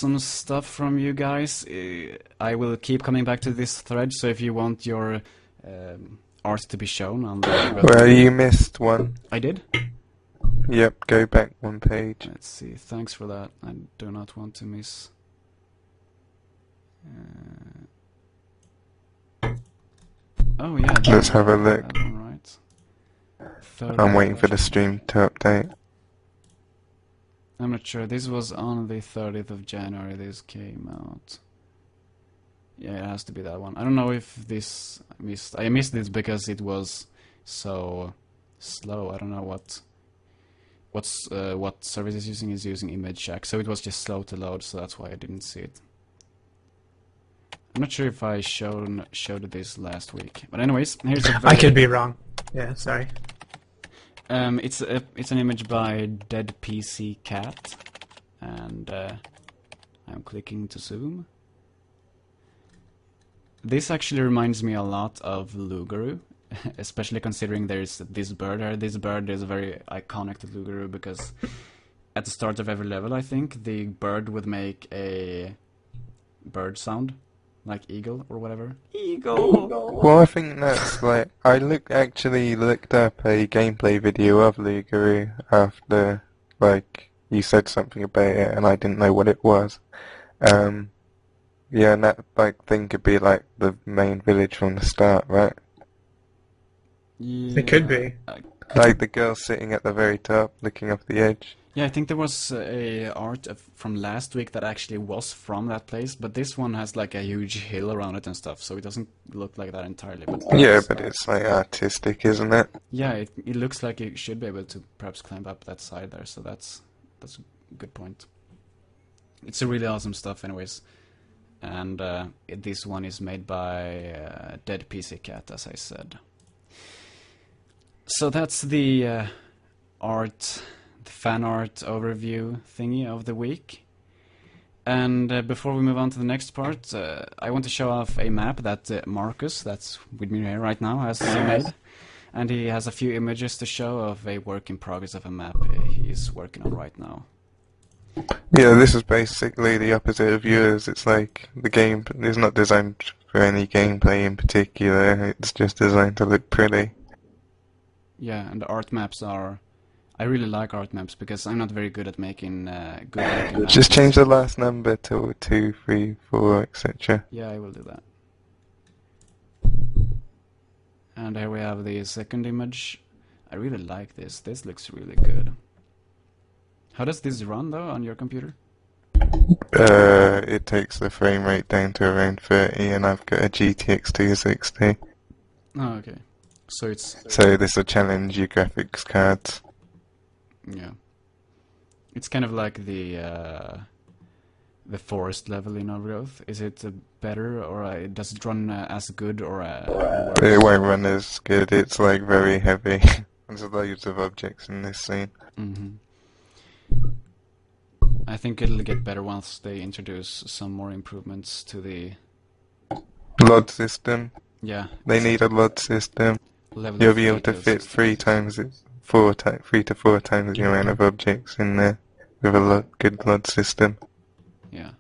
awesome stuff from you guys. I will keep coming back to this thread, so if you want your art to be shown on the... Well, you missed one. I did? Yep, go back one page. Let's see, thanks for that. I do not want to miss... oh yeah. Let's have a look. Right. I'm waiting for the stream to update. I'm not sure. This was on the 30th of January this came out. Yeah, it has to be that one. I don't know if this I missed this because it was so slow. I don't know what service is using image jack, so it was just slow to load, so that's why I didn't see it. I'm not sure if I showed this last week, but anyways, here's a I could be wrong. Yeah, sorry. It's an image by Dead PC Cat, and I'm clicking to zoom. This actually reminds me a lot of Lugaru, especially considering there's this bird here. This bird is very iconic to Lugaru because at the start of every level, I think, the bird would make a bird sound. Like eagle or whatever. Eagle! Well, I think that's like... I actually looked up a gameplay video of Lugaru after, like, you said something about it and I didn't know what it was. Yeah, and that, like, thing could be, like, the main village from the start, right? Yeah. It could be. Like the girl sitting at the very top, looking off the edge. Yeah, I think there was a art from last week that actually was from that place, but this one has like a huge hill around it and stuff, so it doesn't look like that entirely. But yeah, but it's like artistic, isn't it? Yeah, it looks like you should be able to perhaps climb up that side there, so that's a good point. It's a really awesome stuff, anyways, and this one is made by Dead PC Cat, as I said. So that's the fan art overview thingy of the week. And before we move on to the next part, I want to show off a map that Markuss, that's with me here right now, has made. And he has a few images to show of a work in progress of a map he's working on right now. Yeah, this is basically the opposite of yours. It's like the game is not designed for any gameplay in particular, it's just designed to look pretty. Yeah, and the art maps are... I really like art maps because I'm not very good at making good looking maps. Just change the last number to 2, 3, 4, etc. Yeah, I will do that. And here we have the second image. I really like this. This looks really good. How does this run though on your computer? It takes the frame rate down to around 30 and I've got a GTX 260. Oh, okay. So it's... So this will challenge your graphics cards. Yeah. It's kind of like the forest level in Overgrowth. Is it better, or does it run as good, or worse? It won't run as good, it's like very heavy. There's loads of objects in this scene. I think it'll get better once they introduce some more improvements to the... LOD system. Yeah. They need a LOD system. Level You'll be able to fit system. 3 to 4 times the amount of objects in there with a good LOD system. Yeah.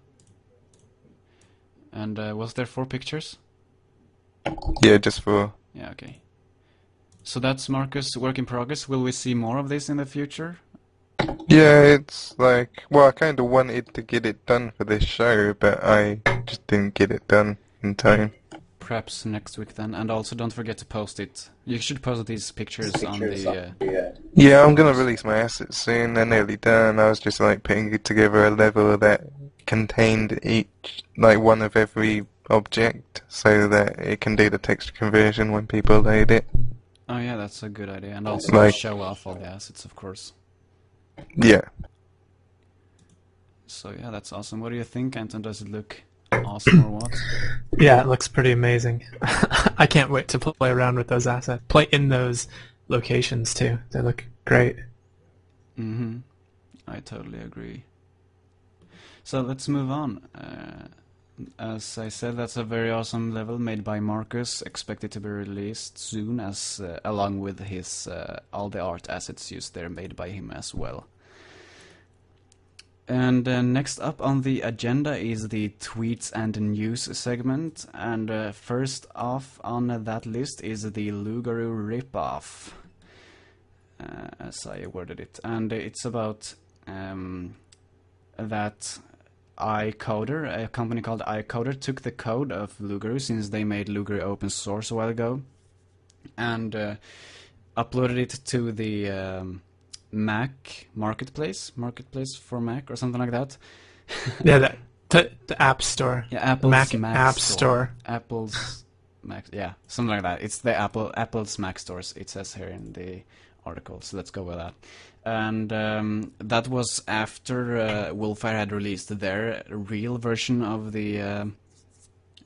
And was there 4 pictures? Yeah, just 4. Yeah, okay. So that's Markuss' work in progress. Will we see more of this in the future? Yeah, it's like, well, I kind of wanted to get it done for this show, but I just didn't get it done in time. Perhaps next week then, and also don't forget to post it. You should post these pictures on the... Yeah, I'm gonna release my assets soon, they're nearly done. I was just like putting together a level that contained like one of every object, so that it can do the texture conversion when people load it. Oh yeah, that's a good idea, and also Like... show off all the assets, of course. Yeah. So yeah, that's awesome. What do you think, Anton? Does it look awesome or what? Yeah, it looks pretty amazing. I can't wait to play around with those assets. Play in those locations too. They look great. I totally agree. So let's move on. As I said, that's a very awesome level made by Markuss, expected to be released soon, as along with his all the art assets used there made by him as well. And next up on the agenda is the tweets and news segment. And first off on that list is the Lugaru ripoff, as I worded it. And it's about that iCoder, a company called iCoder, took the code of Lugaru, since they made Lugaru open source a while ago, and uploaded it to the Mac marketplace for Mac or something like that. Yeah, the App Store. Yeah, Apple's Mac Mac App Store. Apple's Mac, yeah, something like that. It's the Apple's Mac stores, it says here in the article, so let's go with that. And that was after Wolfire had released their real version of the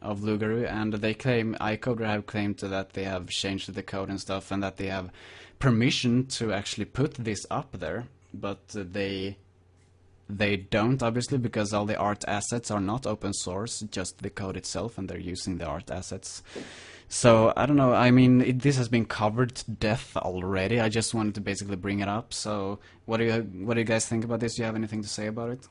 of Lugaru, and they claim, iCoder have claimed that they have changed the code and stuff, and that they have permission to actually put this up there, but they don't, obviously, because all the art assets are not open source, just the code itself, and they're using the art assets. So I don't know, I mean, this has been covered to death already. I just wanted to basically bring it up. So what do you guys think about this? Do you have anything to say about it?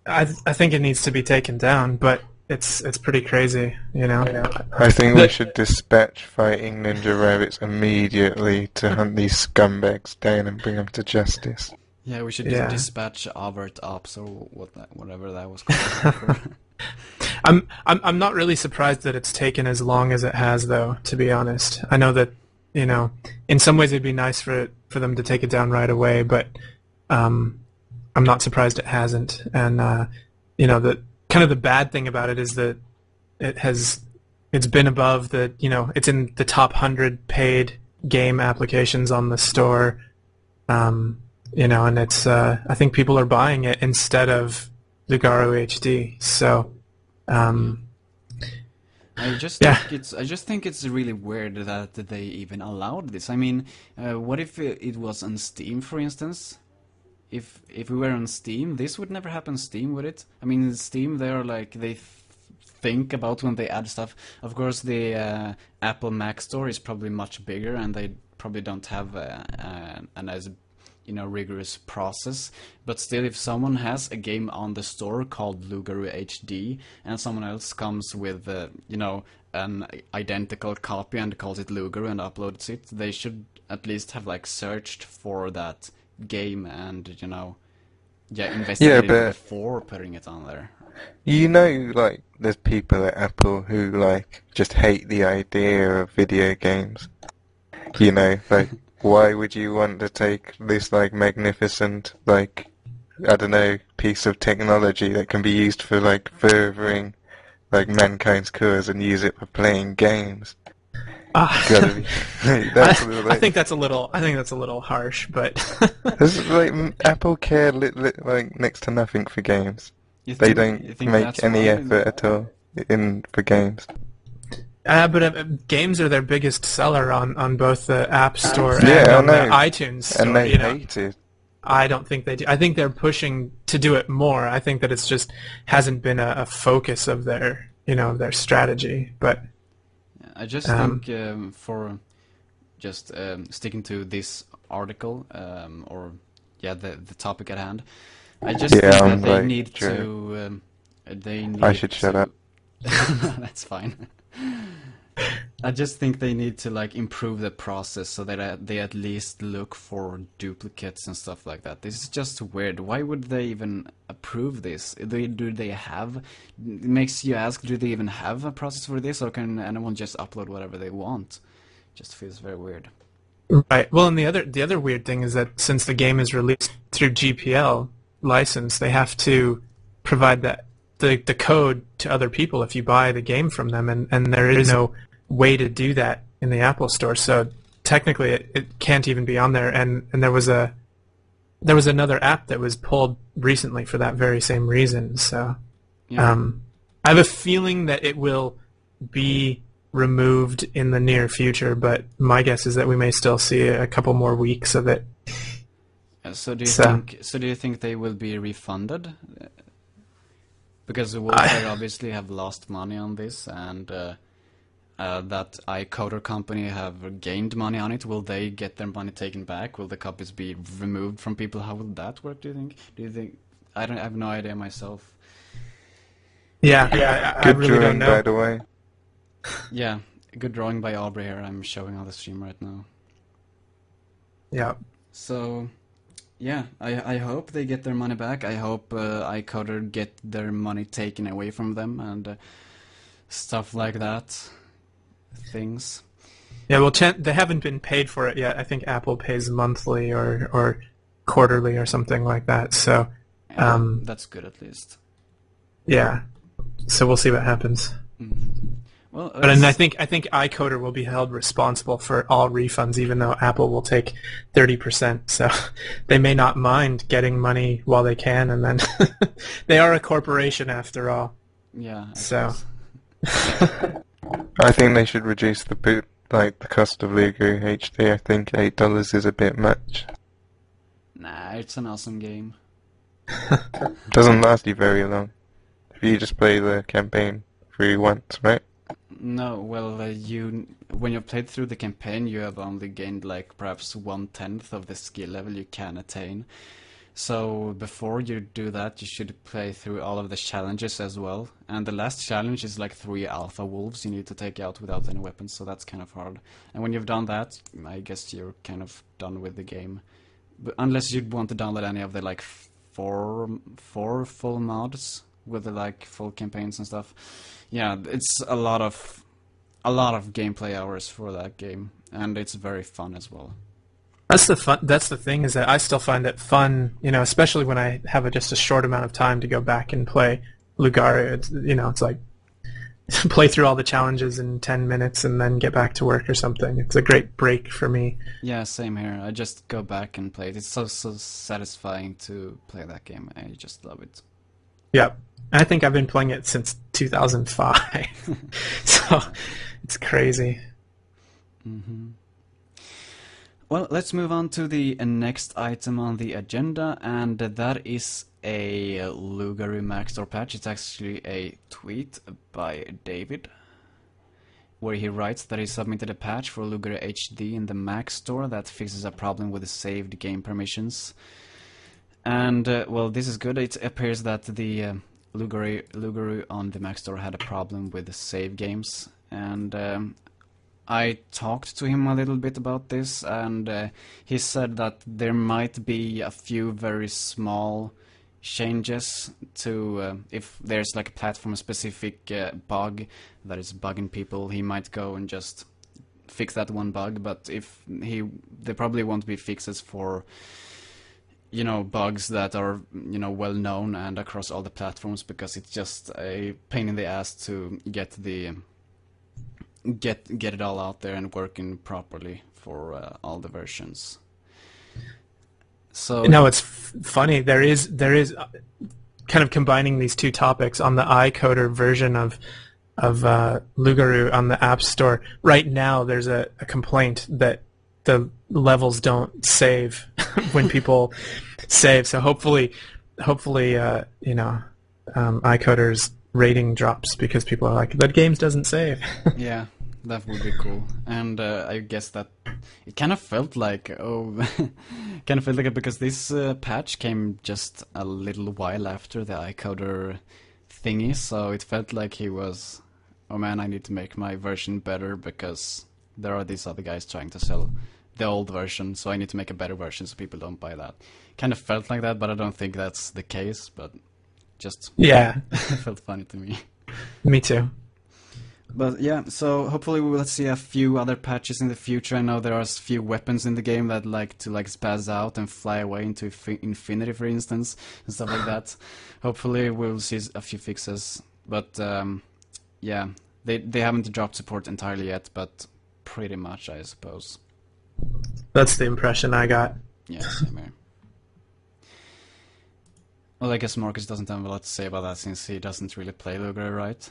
I think it needs to be taken down, but it's pretty crazy, you know. I think we should dispatch Fighting Ninja Rabbits immediately to hunt these scumbags down and bring them to justice. Yeah, we should dispatch Overt Ops or whatever that was called. I'm not really surprised that it's taken as long as it has, though, to be honest. I know that, you know, in some ways it'd be nice for them to take it down right away, but I'm not surprised it hasn't. And you know, the kind of the bad thing about it is that it's been above the, you know, it's in the top 100 paid game applications on the store. You know, and it's I think people are buying it instead of Lugaru HD. So I just think it's really weird that they even allowed this. I mean, what if it was on Steam, for instance? If we were on Steam, this would never happen on Steam, would it? I mean, Steam, they're like, they think about when they add stuff. Of course, the Apple Mac Store is probably much bigger, and they probably don't have an as, you know, rigorous process. But still, if someone has a game on the store called Lugaru HD, and someone else comes with, you know, an identical copy and calls it Lugaru and uploads it, they should at least have, like, searched for that game and, you know, investigated it before putting it on there. You know, like, there's people at Apple who, like, just hate the idea of video games. You know, like, why would you want to take this, like, magnificent, like, I don't know, piece of technology that can be used for, like, furthering, like, mankind's cause and use it for playing games? I think that's a little harsh, but like, Apple care like next to nothing for games. They don't make any effort at all for games. But games are their biggest seller on both the App Store and on the iTunes Store. And they hate it. I don't think they do. I think they're pushing to do it more. I think that it's just hasn't been a focus of their, you know, their strategy. But I just think for just sticking to this article, or the topic at hand, I just think that they need to. I should shut up. That's fine. I just think they need to, like, improve the process so that they at least look for duplicates and stuff like that. This is just weird. Why would they even approve this? Do they have? It makes you ask, do they even have a process for this, or can anyone just upload whatever they want? It just feels very weird. Right. Well, and the other weird thing is that since the game is released through GPL license, they have to provide the code to other people if you buy the game from them, and there is no way to do that in the Apple Store. So technically, it can't even be on there. And there was another app that was pulled recently for that very same reason. So I have a feeling that it will be removed in the near future, but my guess is that we may still see a couple more weeks of it. So do you think they will be refunded? Because Wolfire obviously have lost money on this, and that iCoder company have gained money on it, will they get their money taken back? Will the copies be removed from people? How will that work, do you think? I have no idea myself. Yeah, I Good really don't drawing, by know. the way. Yeah, good drawing by Aubrey here. I'm showing on the stream right now. Yeah. So, yeah, I hope they get their money back. I hope iCoder get their money taken away from them and stuff like that. Things. Yeah, well, they haven't been paid for it yet. I think Apple pays monthly or quarterly or something like that. So, That's good at least. yeah. So we'll see what happens. Well, But and I think iCoder will be held responsible for all refunds, even though Apple will take 30%. So they may not mind getting money while they can, and then they are a corporation after all. yeah. So I think they should reduce the cost of Luger HD. I think $8 is a bit much. Nah, it's an awesome game. Doesn't last you very long. If you just play the campaign through once, right? No, well, when you've played through the campaign, you have only gained like perhaps 1/10 of the skill level you can attain. So before you do that, you should play through all of the challenges as well. And the last challenge is like 3 alpha wolves you need to take out without any weapons, so that's kind of hard. And when you've done that, I guess you're kind of done with the game. But unless you'd want to download any of the like four full mods with the like full campaigns and stuff. Yeah, it's a lot of gameplay hours for that game, and it's very fun as well. that's the thing, is that I still find it fun, especially when I have just a short amount of time to go back and play Lugaria. It's like play through all the challenges in 10 minutes and then get back to work or something. It's a great break for me. Yeah, same here. I just go back and play it. It's so satisfying to play that game. I just love it. Yeah. I think I've been playing it since 2005. So it's crazy. Well, let's move on to the next item on the agenda, and that is a Lugaru Max Store patch. It's actually a tweet by David, where he writes that he submitted a patch for Lugaru HD in the Mac Store that fixes a problem with the saved game permissions. And, well, this is good. It appears that the Lugaru on the Mac Store had a problem with the save games, and I talked to him a little bit about this, and he said that there might be a few very small changes to if there's like a platform-specific bug that is bugging people, he might go and just fix that one bug. But there probably won't be fixes for bugs that are well known and across all the platforms, because it's just a pain in the ass to get it all out there and working properly for all the versions. So It's funny. There is kind of combining these two topics on the iCoder version of Lugaru on the App Store. Right now, there's a complaint that the levels don't save when people save. So hopefully, iCoder's rating drops because people are like, that game doesn't save. yeah, that would be cool. And I guess that it kind of felt like it, because this patch came just a little while after the iCoder thingy, so it felt like he was, oh man, I need to make my version better because there are these other guys trying to sell the old version, so I need to make a better version so people don't buy that. Kind of felt like that, but I don't think that's the case, but just Yeah. it felt funny to me. Me too. But yeah, so hopefully we will see a few other patches in the future. I know there are a few weapons in the game that like to spaz out and fly away into infinity, for instance, and stuff like that. Hopefully we'll see a few fixes. But yeah, they haven't dropped support entirely yet, but pretty much, I suppose. That's the impression I got. Yeah, same here. Well, I guess Markuss doesn't have a lot to say about that since he doesn't really play Lugaru, right?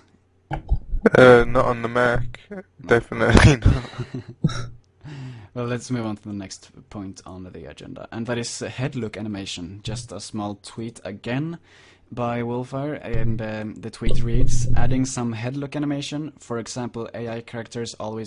Not on the Mac. Definitely not. Well, let's move on to the next point on the agenda, and that is head look animation. Just a small tweet again, by Wolfire, and the tweet reads, adding some head look animation. For example, AI characters always